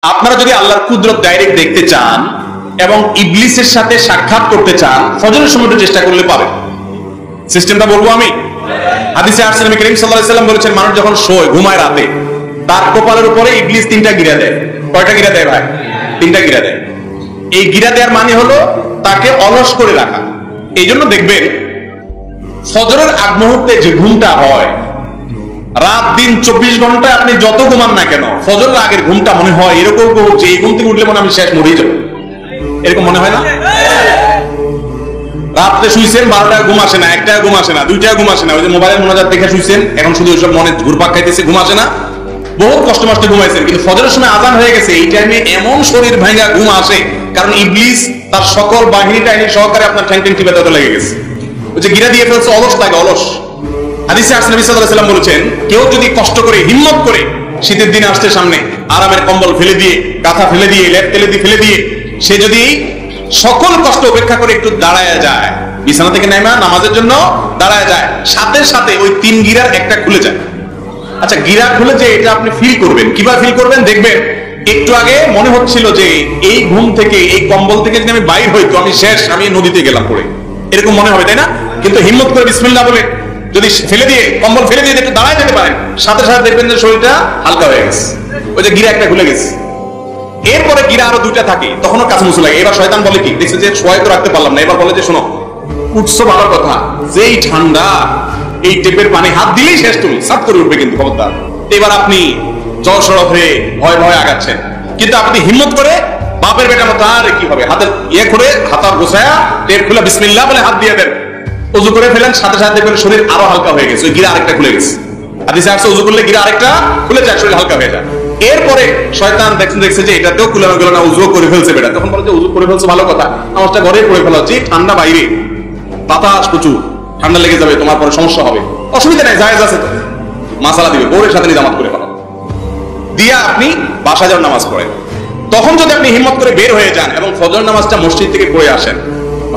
আপনারা যদি আল্লাহর কুদরত ডাইরেক্ট দেখতে চান এবং ইবলিসের সাথে সাক্ষাৎ করতে চান, ফজরের সময় একটু চেষ্টা করলে পাবেন। সিস্টেমটা বলবো আমি। হাদিসে আসছে নবী করিম সাল্লাল্লাহু আলাইহি সাল্লাম বলেছেন, মানুষ যখন শোয়, ঘুমায় রাতে, তার কপালের উপরে ইবলিস 3টা গিরা দেয়। কয়টা গিরা দেয় ভাই? 3টা গিরা দেয়। এই গিরা দেওয়ার মানে হলো তাকে অলস করে রাখা। এই জন্য দেখবেন ফজরের আগ মুহূর্তে যে ঘুমটা হয়, রাত দিন 24 ঘন্টা আপনি যত ঘুমান না কেন, ফজরের আগের ঘুমটা মনে হয় এরকম যে এই ঘুম থেকে উঠলে মনে আমি শেষ মরেই যাবো, এরকম মনে হয় না? রাত্রে শুইছেন 12টায় ঘুম আসে না, 1টায় ঘুম আসে না, 2টায় ঘুম আসে না, ওই যে মোবাইলের মোনাজাত দেখে শুইছেন, এখন শুধু ওইসব মনে ঘুরপাক খাইতেছে, ঘুম আসে না, বহুত কষ্ট মষ্ট ঘুমাইছেন, কিন্তু ফজরের সময় আজান হয়ে গেছে, এই টাইমে এমন শরীর ভাঙা ঘুম আসে, কারণ ইবলিস তার সকল বাহিনী টাহিনী সহকারে আপনার ঠ্যাং ঠ্যাং টিপে দিতে লেগে গেছে। ওই যে গিরা দিয়ে ফেলছে, অলস লাগে, অলস। হাদিসে আসছে নবী সাল্লাল্লাহু আলাইহি ওয়াসাল্লাম বলেছেন, কেউ যদি কষ্ট করে, হিম্মত করে, শীতের দিনে আসছে সামনে, আরামের কম্বল ফেলে দিয়ে, কাঁথা ফেলে দিয়ে, লেপ ফেলে দিয়ে, সে যদি সকল কষ্ট উপেক্ষা করে একটু দাঁড়ায় যায়, বিছানা থেকে নেমে নামাজের জন্য দাঁড়ায় যায়, সাথে সাথে ওই 3 গিরার একটা খুলে যায়। আচ্ছা, গিরা খুলে যে এটা আপনি ফিল করবেন, কিভাবে ফিল করবেন দেখবেন, একটু আগে মনে হচ্ছিল যে এই ঘুম থেকে, এই কম্বল থেকে যদি আমি বাইর হই তো আমি শেষ, আমি নদীতে গেলাম পড়ে, এরকম মনে হবে, তাই না? কিন্তু হিম্মত করে বিসমিল্লাহ বলে যদি ফেলে দিয়ে, কম্বল ফেলে দিয়ে একটু দাঁড়ায় যেতে পারেন, সাথে সাথে দেখবেন যে শরীরটা হালকা হয়ে গেছে, ওই যে গিরা একটা খুলে গেছে। এরপরে গিরা আরো 2টা থাকে, তখনও কাছে মুছে লাগে। এবার শয়তান বলে কি, দেখছে যে শোয়াই তো রাখতে পারলাম না, এবার বলে যে শোনো, উঠছো ভালো কথা, যেই ঠান্ডা, এই টেপের পানি হাত দিলেই শেষ, তুমি সাত করে উঠবে কিন্তু, খবরদার। এবার আপনি জল সড়ক হয়ে ভয় ভয় আগাচ্ছেন, কিন্তু আপনি হিম্মত করে বাপের বেটা মতো, আর কি হবে, হাতের করে হাতার গোছায়া টেপ খুলে বিসমিল্লাহ বলে হাত দিয়ে দেন, উযু করে ফেলেন, সাথে সাথে দেখবেন শরীর আরো হালকা হয়ে গেছে, ওই গিরা আরেকটা খুলে গেছে। হাদিসে আসছে উযু করলে গিরা আরেকটা খুলে যায়, শরীর হালকা হয়ে যায়। এরপরে শয়তান দেখছে যে এটাতেও খুলে গেল না, উযু করে ফেলছে বেটা, তখন বলে যে উযু করে ফেলছে ভালো কথা, নামাজটা ঘরে পড়ে ফেলা উচিত, ঠান্ডা বাইরে, বাতাস প্রচুর, ঠান্ডা লেগে যাবে, তোমার পরে সমস্যা হবে, অসুবিধা নাই, জায়েজ আছে, তো মাসালা দিবে, বউরের সাথে নিজামাত করে ফেলা দিয়া আপনি বাসায় যান নামাজ পড়েন। তখন যদি আপনি হিম্মত করে বের হয়ে যান এবং ফজর নামাজটা মসজিদ থেকে পড়ে আসেন,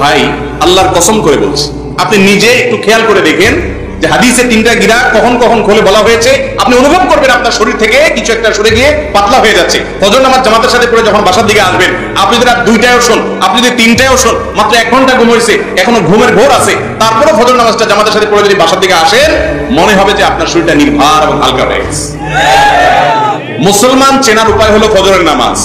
ভাই আল্লাহর কসম করে বলছি, আপনি নিজে একটু খেয়াল করে দেখেন যে হাদিসে 3টা গিরা কখন কখন খুলে বলা হয়েছে, আপনি অনুভব করবেন আপনার শরীর থেকে কিছু একটা সরে গিয়ে পাতলা হয়ে যাচ্ছে। ফজর নামাজ জামাতের সাথে পড়ে যখন বাসার দিকে আসবেন, আপনি যদি 2টায়ও শোন, আপনি যদি 3টায়ও শোন, মাত্র 1 ঘন্টা ঘুম হয়েছে, এখনো ঘুমের ঘোর আছে, তারপরে ফজর নামাজটা জামাতের সাথে পড়ে যদি বাসার দিকে আসেন, মনে হবে যে আপনার শরীরটা নির্ভার এবং হালকা হয়ে গেছে। মুসলমান চেনার উপায় হলো ফজরের নামাজ।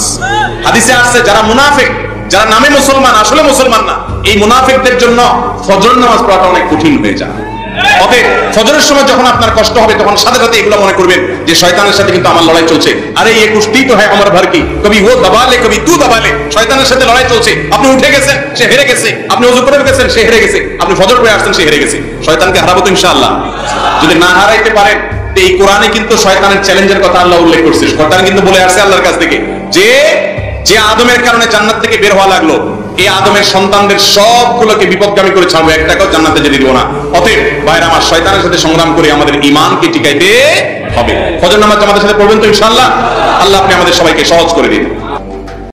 হাদিসে আসছে, যারা মুনাফিক, যারা নামে মুসলমান আসলে মুসলমান না, এই মুনাফিকদের জন্য ফজর নামাজ পড়াটা অনেক কঠিন হয়ে যায়। অতএব ফজরের সময় যখন আপনার কষ্ট হবে, তখন সাথে সাথে এগুলো মনে করবেন যে শয়তানের সাথে কিন্তু আমার লড়াই চলছে, আরে এই কুস্তি তো হয় আমার ভর কি, কবি ও দবালে কবি তু দবালে, শয়তানের সাথে লড়াই চলছে। আপনি উঠে গেছেন, সে হেরে গেছে, আপনি ওযু করে গেছেন, সে হেরে গেছে, আপনি ফজর পড়ে আসছেন, সে হেরে গেছে। শয়তানকে হারাবো তো ইনশাআল্লাহ। যদি না হারাইতে পারেন, এই কোরআনে কিন্তু শয়তানের চ্যালেঞ্জের কথা আল্লাহ উল্লেখ করছে। শয়তান কিন্তু বলে আসছে আল্লাহর কাছ থেকে যে আদমের কারণে জান্নাত থেকে বের হওয়া লাগলো, এই আদমের সন্তানদের সবগুলোকে বিপদগামী করে ছাড়বো, একটাকেও জান্নাতে যেতে দিব না। অতএব ভাইরা আমার, শয়তানের সাথে সংগ্রাম করে আমাদের ঈমানকে টিকাইতে হবে। ফজর নামাজ আমাদের সাথে পড়বেন তো ইনশাআল্লাহ? আল্লাহ আপনি আমাদের সবাইকে সহজ করে দিন।